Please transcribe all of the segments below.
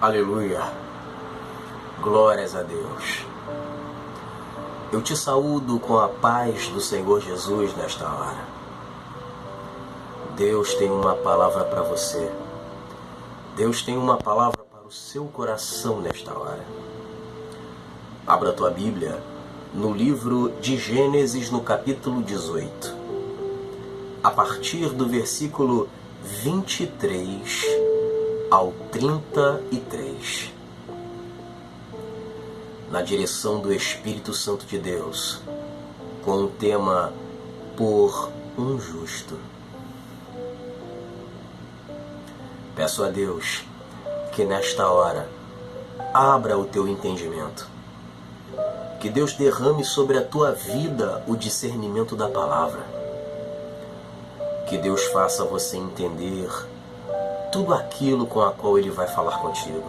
Aleluia, glórias a Deus. Eu te saúdo com a paz do Senhor Jesus nesta hora. Deus tem uma palavra para você. Deus tem uma palavra para o seu coração nesta hora. Abra a tua Bíblia no livro de Gênesis, no capítulo 18, a partir do versículo 23 ao 33. Na direção do Espírito Santo de Deus, com o tema Por um Justo. Peço a Deus que nesta hora abra o teu entendimento. Que Deus derrame sobre a tua vida o discernimento da palavra. Que Deus faça você entender tudo aquilo com a qual Ele vai falar contigo.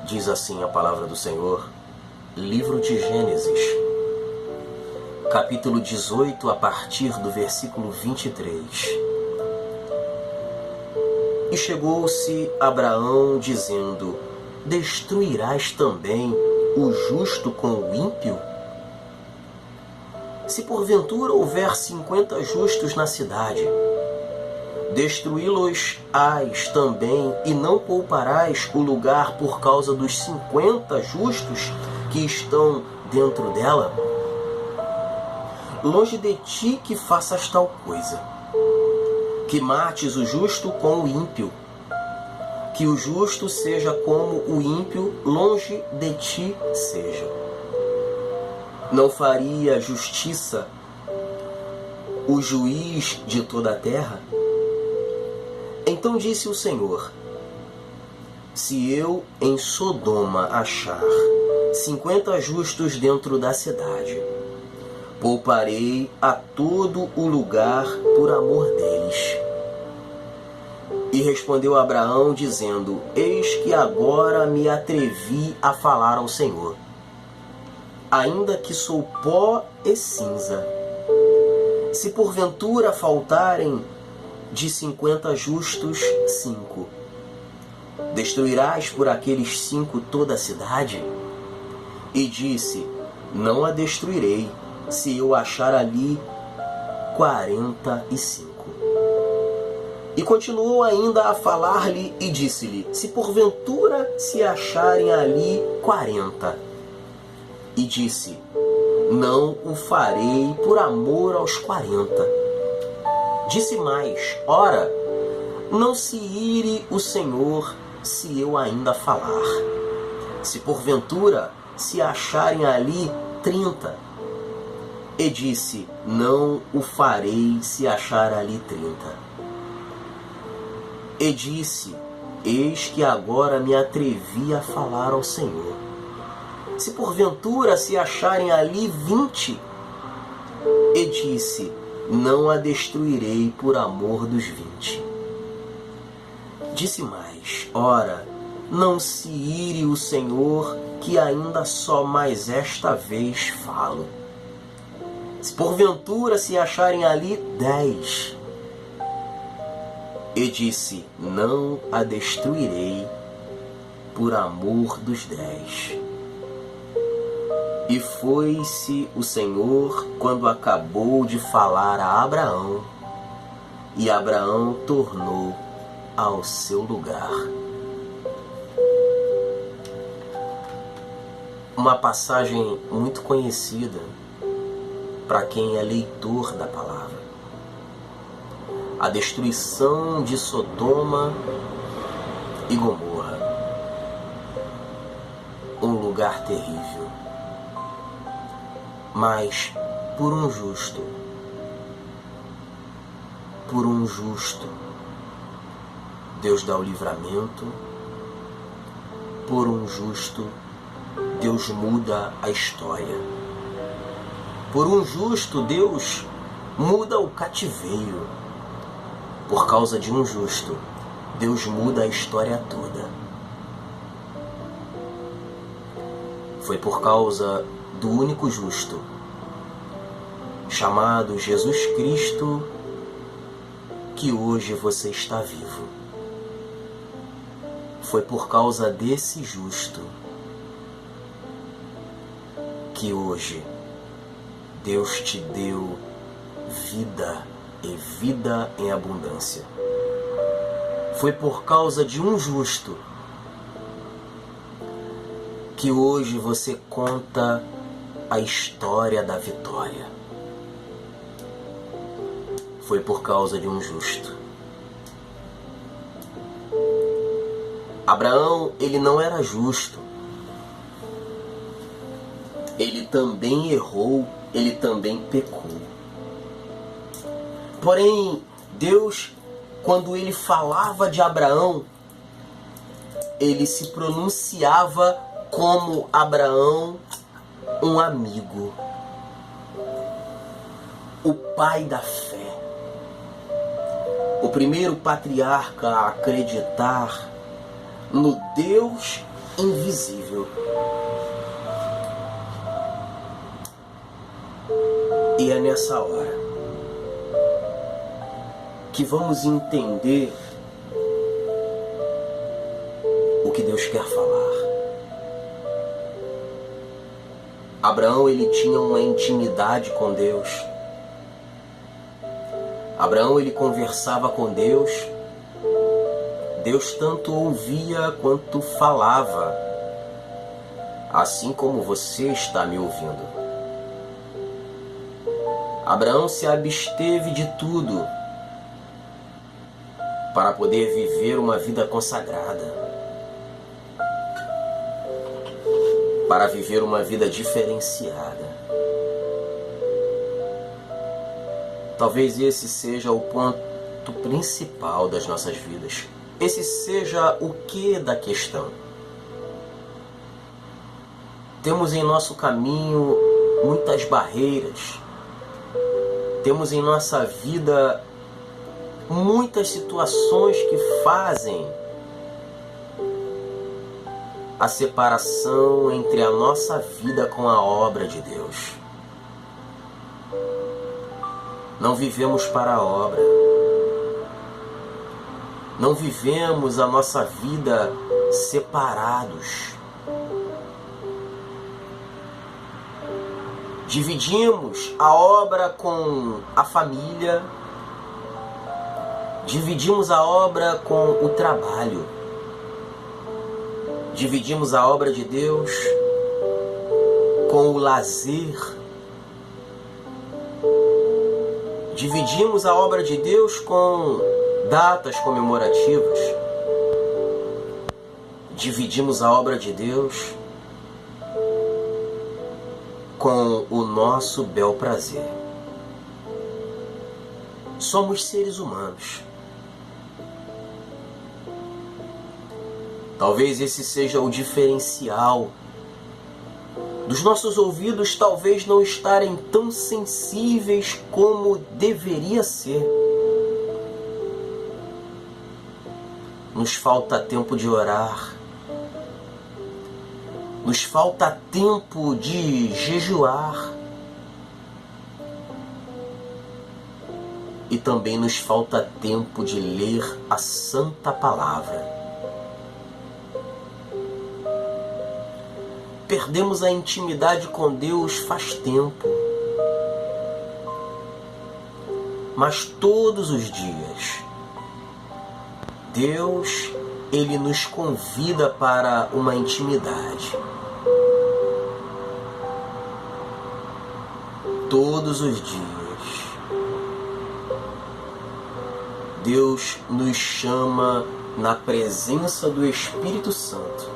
Diz assim a palavra do Senhor, livro de Gênesis, capítulo 18, a partir do versículo 23. E chegou-se Abraão dizendo: destruirás também o justo com o ímpio? Se porventura houver 50 justos na cidade, destruí-los-ás também, e não pouparás o lugar por causa dos 50 justos que estão dentro dela? Longe de ti que faças tal coisa, que mates o justo com o ímpio, que o justo seja como o ímpio, longe de ti seja. Não faria justiça o juiz de toda a terra? Então disse o Senhor: se eu em Sodoma achar 50 justos dentro da cidade, pouparei a todo o lugar por amor deles. E respondeu Abraão dizendo: eis que agora me atrevi a falar ao Senhor, ainda que sou pó e cinza. Se porventura faltarem de 50 justos 5, destruirás por aqueles 5 toda a cidade? E disse: não a destruirei, se eu achar ali 45. E continuou ainda a falar-lhe e disse-lhe: se porventura se acharem ali 40. E disse: não o farei por amor aos 40. Disse mais: ora, não se ire o Senhor se eu ainda falar. Se porventura se acharem ali 30. E disse: não o farei se achar ali 30. E disse: eis que agora me atrevi a falar ao Senhor. Se porventura se acharem ali 20. E disse: não a destruirei por amor dos 20. Disse mais: ora, não se ire o Senhor, que ainda só mais esta vez falo. Se porventura se acharem ali 10. E disse: não a destruirei por amor dos 10. E foi-se o Senhor quando acabou de falar a Abraão, e Abraão tornou ao seu lugar. Uma passagem muito conhecida para quem é leitor da palavra. A destruição de Sodoma e Gomorra. Um lugar terrível. Mas por um justo, Deus dá o livramento. Por um justo, Deus muda a história. Por um justo, Deus muda o cativeiro. Por causa de um justo, Deus muda a história toda. Foi por causa do único justo, chamado Jesus Cristo, que hoje você está vivo. Foi por causa desse justo que hoje Deus te deu vida e vida em abundância. Foi por causa de um justo que hoje você conta a história da vitória. Foi por causa de um justo. Abraão, ele não era justo. Ele também errou, ele também pecou. Porém, Deus, quando ele falava de Abraão, ele se pronunciava como Abraão, um amigo, o pai da fé, o primeiro patriarca a acreditar no Deus invisível. E é nessa hora que vamos entender o que Deus quer falar. Abraão, ele tinha uma intimidade com Deus. Abraão, ele conversava com Deus. Deus tanto ouvia quanto falava, assim como você está me ouvindo. Abraão se absteve de tudo para poder viver uma vida consagrada, para viver uma vida diferenciada. Talvez esse seja o ponto principal das nossas vidas. Esse seja o quê da questão. Temos em nosso caminho muitas barreiras. Temos em nossa vida muitas situações que fazem a separação entre a nossa vida com a obra de Deus. Não vivemos para a obra. Não vivemos a nossa vida separados. Dividimos a obra com a família, dividimos a obra com o trabalho, dividimos a obra de Deus com o lazer, dividimos a obra de Deus com datas comemorativas, dividimos a obra de Deus com o nosso bel prazer. Somos seres humanos. Talvez esse seja o diferencial dos nossos ouvidos, talvez não estarem tão sensíveis como deveria ser. Nos falta tempo de orar. Nos falta tempo de jejuar. E também nos falta tempo de ler a Santa Palavra. Perdemos a intimidade com Deus faz tempo. Mas todos os dias, Deus, Ele nos convida para uma intimidade. Todos os dias, Deus nos chama na presença do Espírito Santo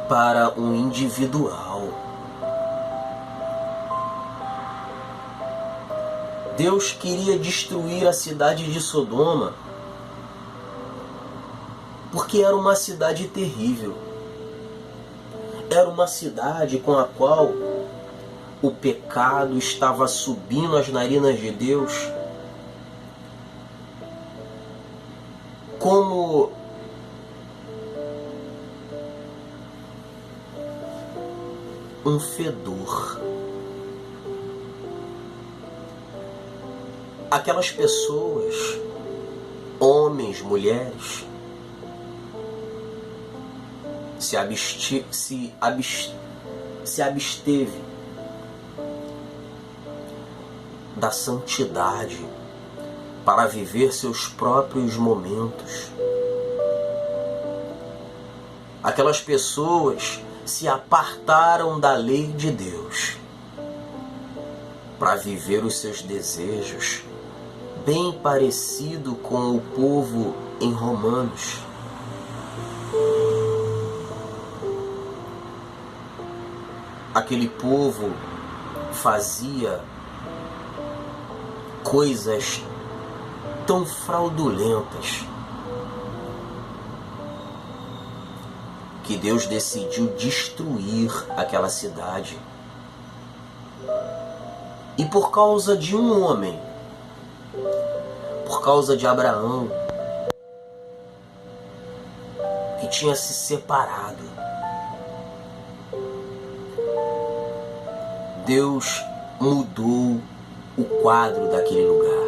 para um individual. Deus queria destruir a cidade de Sodoma porque era uma cidade terrível. Era uma cidade com a qual o pecado estava subindo as narinas de Deus como um fedor. Aquelas pessoas, homens, mulheres, se absteve da santidade para viver seus próprios momentos. Aquelas pessoas se apartaram da lei de Deus para viver os seus desejos, bem parecido com o povo em Romanos. Aquele povo fazia coisas tão fraudulentas que Deus decidiu destruir aquela cidade. E por causa de um homem, por causa de Abraão, que tinha se separado, Deus mudou o quadro daquele lugar.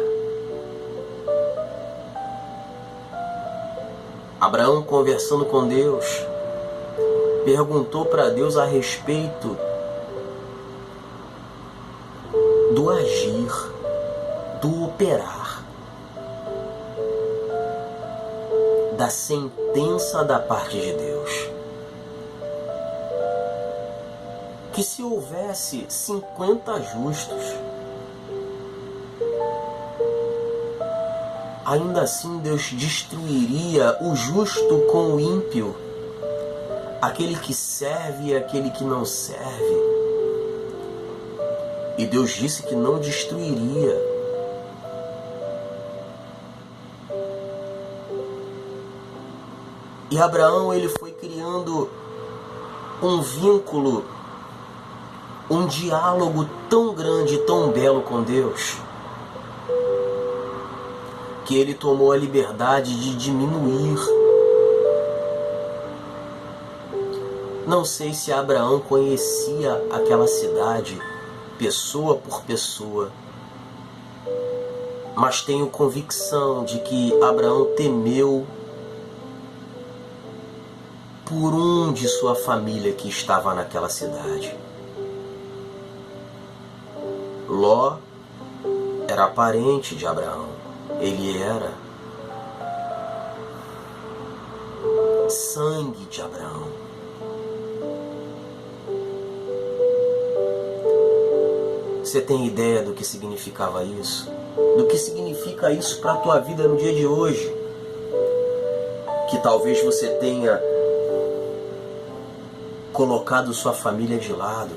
Abraão, conversando com Deus, perguntou para Deus a respeito do agir, do operar, da sentença da parte de Deus. Que se houvesse 50 justos, ainda assim Deus destruiria o justo com o ímpio, aquele que serve e aquele que não serve. E Deus disse que não destruiria. E Abraão, ele foi criando um vínculo, um diálogo tão grande, tão belo com Deus, que ele tomou a liberdade de diminuir. Não sei se Abraão conhecia aquela cidade, pessoa por pessoa, mas tenho convicção de que Abraão temeu por um de sua família que estava naquela cidade. Ló era parente de Abraão. Ele era sangue de Abraão. Você tem ideia do que significava isso? Do que significa isso para a tua vida no dia de hoje? Que talvez você tenha colocado sua família de lado,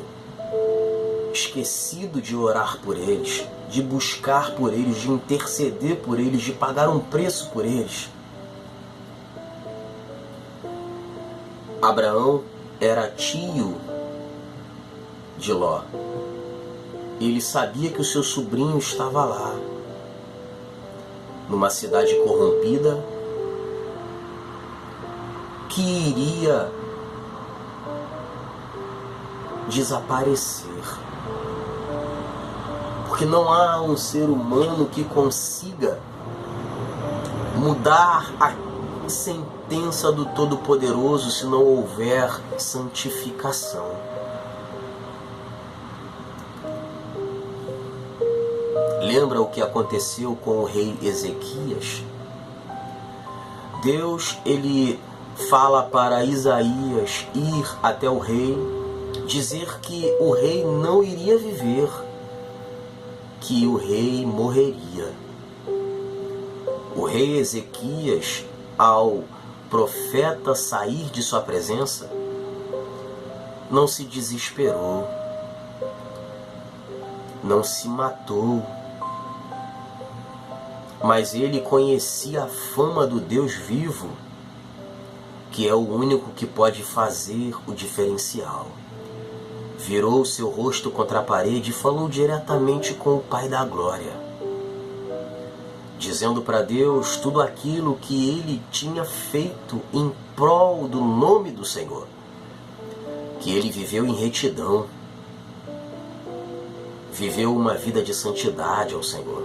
esquecido de orar por eles, de buscar por eles, de interceder por eles, de pagar um preço por eles. Abraão era tio de Ló. Ele sabia que o seu sobrinho estava lá, numa cidade corrompida, que iria desaparecer. Porque não há um ser humano que consiga mudar a sentença do Todo-Poderoso se não houver santificação. Lembra o que aconteceu com o rei Ezequias? Deus, ele fala para Isaías ir até o rei, dizer que o rei não iria viver, que o rei morreria. O rei Ezequias, ao profeta sair de sua presença, não se desesperou, não se matou, mas ele conhecia a fama do Deus vivo, que é o único que pode fazer o diferencial. Virou seu rosto contra a parede e falou diretamente com o Pai da Glória, dizendo para Deus tudo aquilo que ele tinha feito em prol do nome do Senhor, que ele viveu em retidão, viveu uma vida de santidade ao Senhor.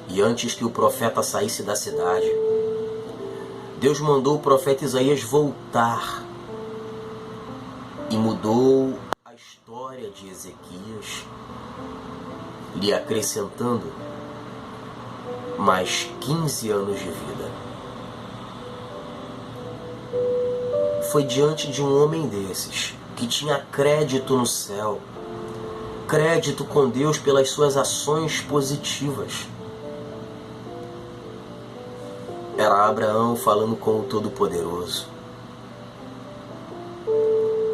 E antes que o profeta saísse da cidade, Deus mandou o profeta Isaías voltar e mudou a história de Ezequias, lhe acrescentando mais 15 anos de vida. Foi diante de um homem desses, que tinha crédito no céu, crédito com Deus pelas suas ações positivas. Era Abraão falando com o Todo-Poderoso.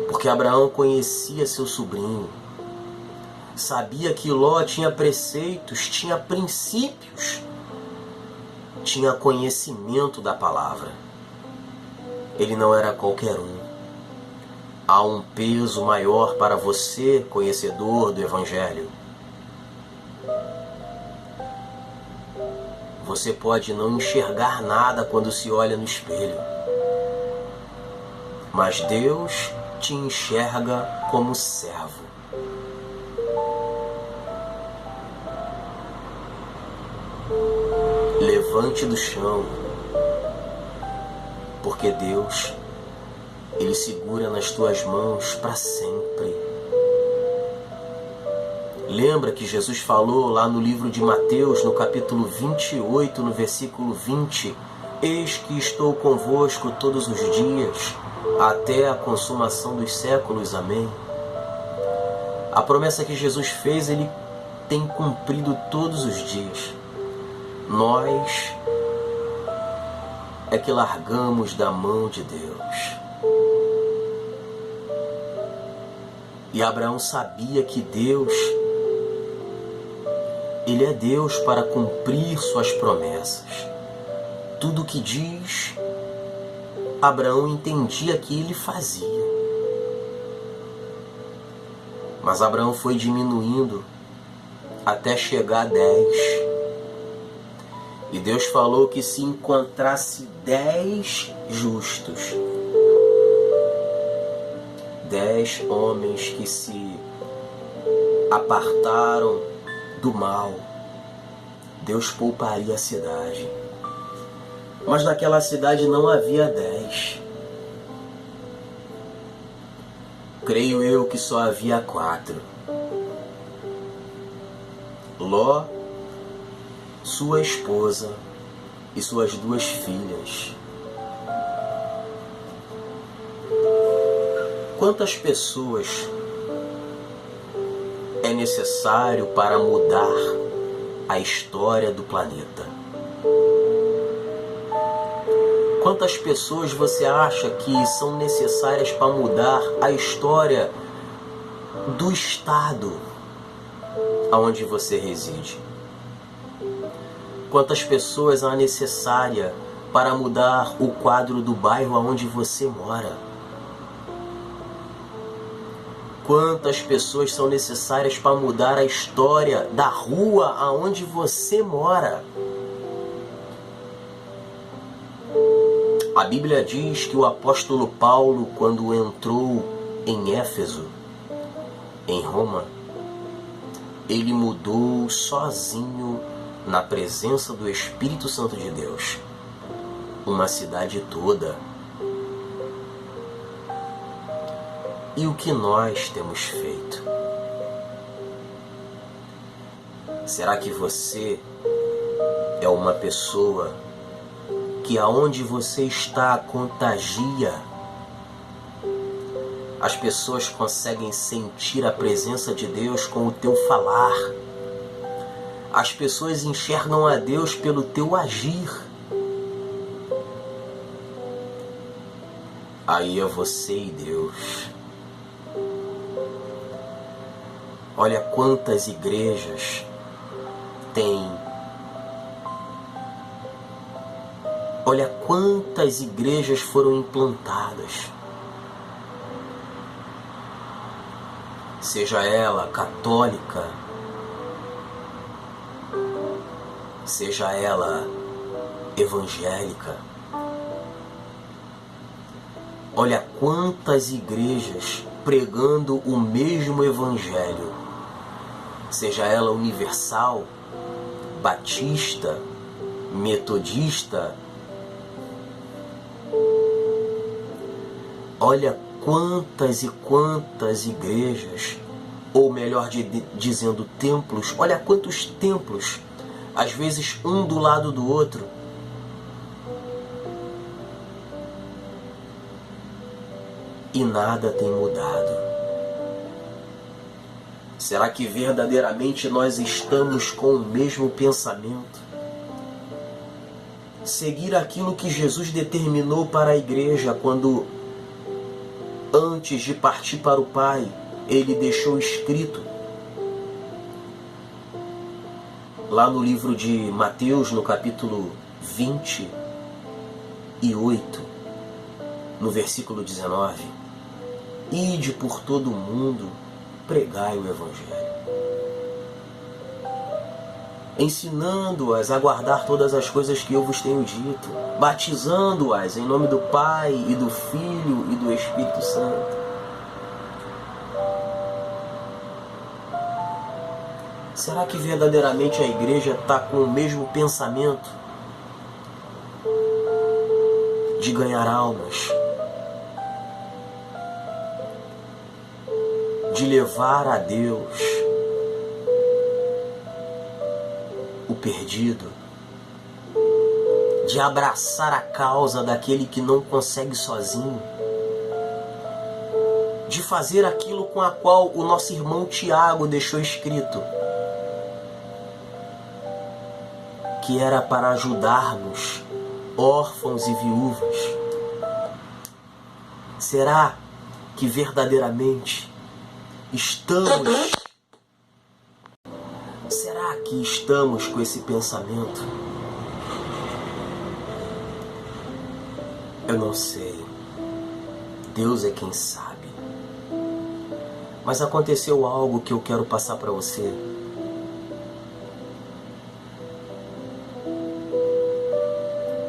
Porque Abraão conhecia seu sobrinho, sabia que Ló tinha preceitos, tinha princípios, tinha conhecimento da palavra. Ele não era qualquer um. Há um peso maior para você, conhecedor do Evangelho. Você pode não enxergar nada quando se olha no espelho, mas Deus te enxerga como servo. Levante do chão, porque Deus, Ele segura nas tuas mãos para sempre. Lembra que Jesus falou lá no livro de Mateus, no capítulo 28, no versículo 20: Eis que estou convosco todos os dias, até a consumação dos séculos. Amém. A promessa que Jesus fez, Ele tem cumprido todos os dias. Nós é que largamos da mão de Deus. E Abraão sabia que Deus, Ele é Deus para cumprir suas promessas. Tudo o que diz, Abraão entendia que Ele fazia. Mas Abraão foi diminuindo até chegar a 10. E Deus falou que se encontrasse 10 justos, 10 homens que se apartaram do mal, Deus pouparia a cidade. Mas naquela cidade não havia 10. Creio eu que só havia 4. Ló, sua esposa e suas 2 filhas. Quantas pessoas é necessário para mudar a história do planeta? Quantas pessoas você acha que são necessárias para mudar a história do estado onde você reside? Quantas pessoas há necessária para mudar o quadro do bairro onde você mora? Quantas pessoas são necessárias para mudar a história da rua aonde você mora? A Bíblia diz que o apóstolo Paulo, quando entrou em Éfeso, em Roma, ele mudou sozinho, na presença do Espírito Santo de Deus, uma cidade toda. E o que nós temos feito? Será que você é uma pessoa que aonde você está contagia? As pessoas conseguem sentir a presença de Deus com o teu falar. As pessoas enxergam a Deus pelo teu agir. Aí é você e Deus. Olha quantas igrejas tem. Olha quantas igrejas foram implantadas. Seja ela católica, seja ela evangélica. Olha quantas igrejas pregando o mesmo evangelho, seja ela universal, batista, metodista, Olha quantas e quantas igrejas, ou melhor dizendo, templos, olha quantos templos, às vezes um do lado do outro. E nada tem mudado. Será que verdadeiramente nós estamos com o mesmo pensamento? Seguir aquilo que Jesus determinou para a igreja quando, antes de partir para o Pai, Ele deixou escrito lá no livro de Mateus, no capítulo 28, no versículo 19: Ide por todo o mundo, pregai o Evangelho, ensinando-as a guardar todas as coisas que eu vos tenho dito, batizando-as em nome do Pai e do Filho e do Espírito Santo. Será que verdadeiramente a igreja está com o mesmo pensamento de ganhar almas, de levar a Deus o perdido, de abraçar a causa daquele que não consegue sozinho, de fazer aquilo com a qual o nosso irmão Tiago deixou escrito, que era para ajudarmos órfãos e viúvas? Será que verdadeiramente estamos? Será que estamos com esse pensamento? Eu não sei. Deus é quem sabe. Mas aconteceu algo que eu quero passar para você.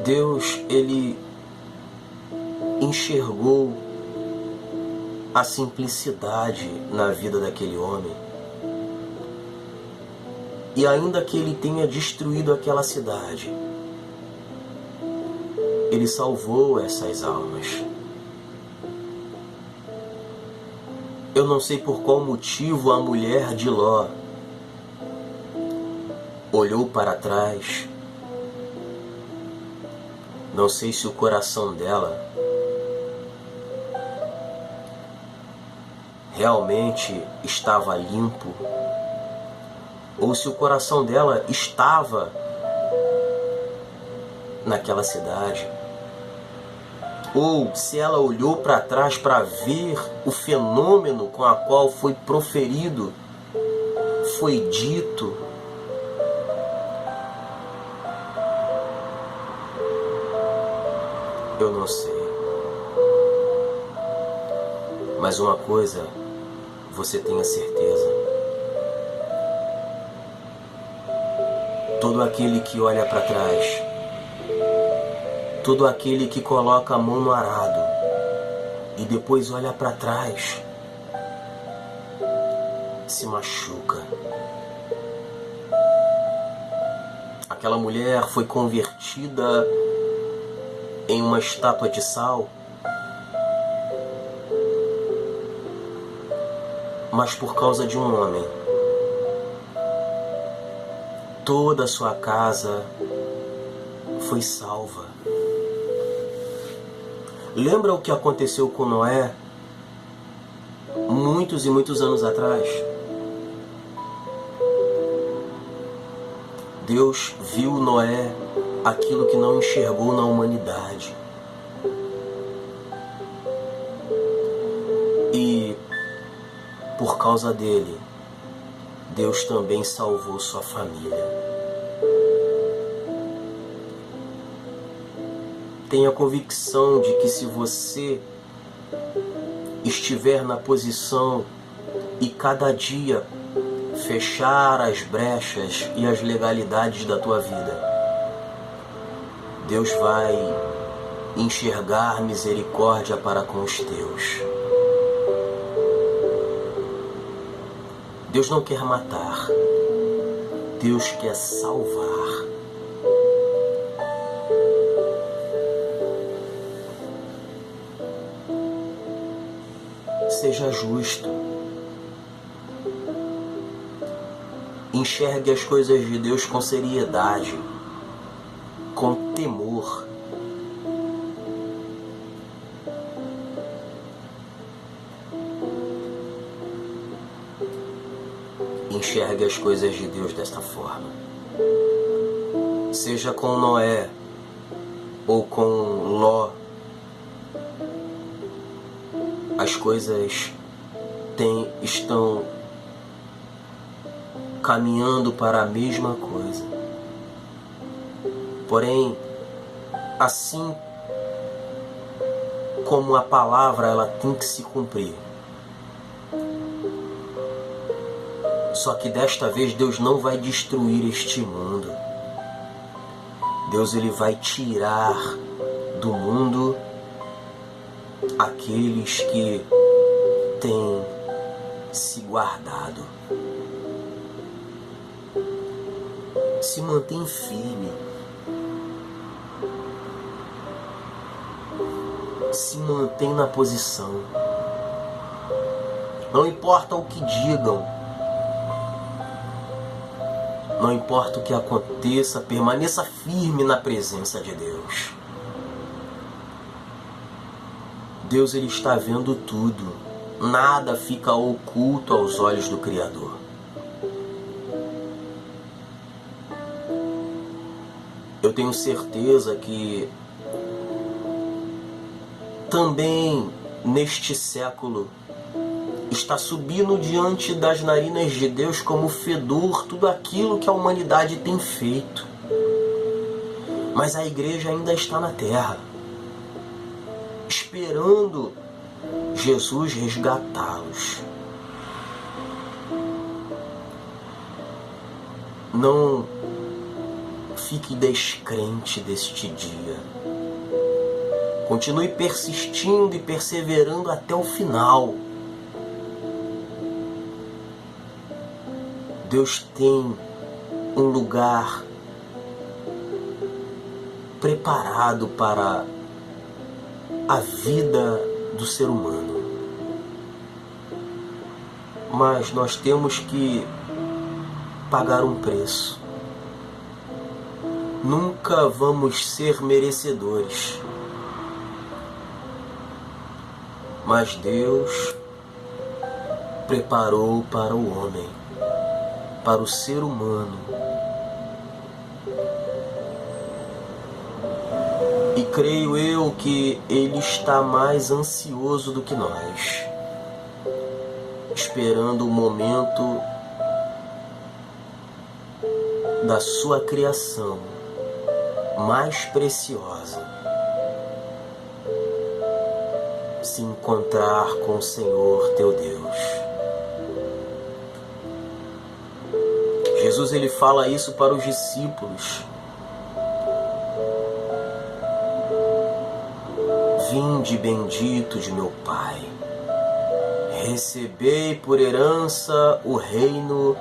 Deus, Ele enxergou a simplicidade na vida daquele homem. E ainda que ele tenha destruído aquela cidade, Ele salvou essas almas. Eu não sei por qual motivo a mulher de Ló olhou para trás. Não sei se o coração dela realmente estava limpo, ou se o coração dela estava naquela cidade, ou se ela olhou para trás para ver o fenômeno com a qual foi proferido, foi dito. Eu não sei. Mas uma coisa você tenha certeza: todo aquele que olha para trás, todo aquele que coloca a mão no arado e depois olha para trás, se machuca. Aquela mulher foi convertida em uma estátua de sal, mas por causa de um homem, toda a sua casa foi salva. Lembra o que aconteceu com Noé muitos e muitos anos atrás? Deus viu Noé aquilo que não enxergou na humanidade. E por causa dele, Deus também salvou sua família. Tenha convicção de que se você estiver na posição e cada dia fechar as brechas e as legalidades da tua vida, Deus vai enxergar misericórdia para com os teus. Deus não quer matar, Deus quer salvar. Seja justo. Enxergue as coisas de Deus com seriedade, com temor. Enxergue as coisas de Deus desta forma. Seja com Noé ou com Ló, as coisas estão caminhando para a mesma coisa. Porém, assim como a palavra ela tem que se cumprir, só que desta vez Deus não vai destruir este mundo. Deus ele vai tirar do mundo aqueles que têm se guardado. Se mantém firme. Se mantém na posição. Não importa o que digam. Não importa o que aconteça, permaneça firme na presença de Deus. Deus ele está vendo tudo. Nada fica oculto aos olhos do Criador. Eu tenho certeza que também neste século está subindo diante das narinas de Deus como fedor tudo aquilo que a humanidade tem feito. Mas a igreja ainda está na terra, esperando Jesus resgatá-los. Não fique descrente deste dia. Continue persistindo e perseverando até o final. Deus tem um lugar preparado para a vida do ser humano. Mas nós temos que pagar um preço. Nunca vamos ser merecedores. Mas Deus preparou para o homem, para o ser humano. E creio eu que Ele está mais ansioso do que nós, esperando o momento da sua criação mais preciosa se encontrar com o Senhor teu Deus. Jesus ele fala isso para os discípulos. Vinde bendito de meu Pai, recebei por herança o reino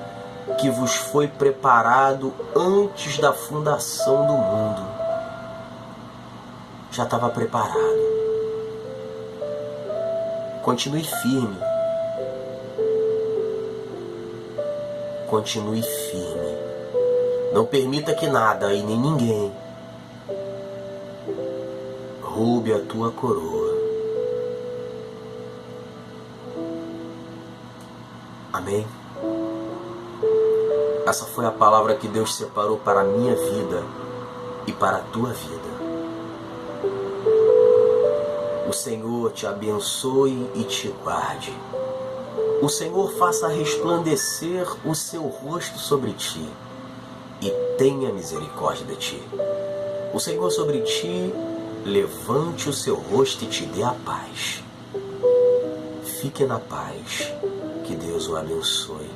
que vos foi preparado antes da fundação do mundo. Já estava preparado. Continue firme. Continue firme. Não permita que nada e nem ninguém roube a tua coroa. Amém? Essa foi a palavra que Deus separou para a minha vida e para a tua vida. O Senhor te abençoe e te guarde. O Senhor faça resplandecer o seu rosto sobre ti e tenha misericórdia de ti. O Senhor sobre ti levante o seu rosto e te dê a paz. Fique na paz. Que Deus o abençoe.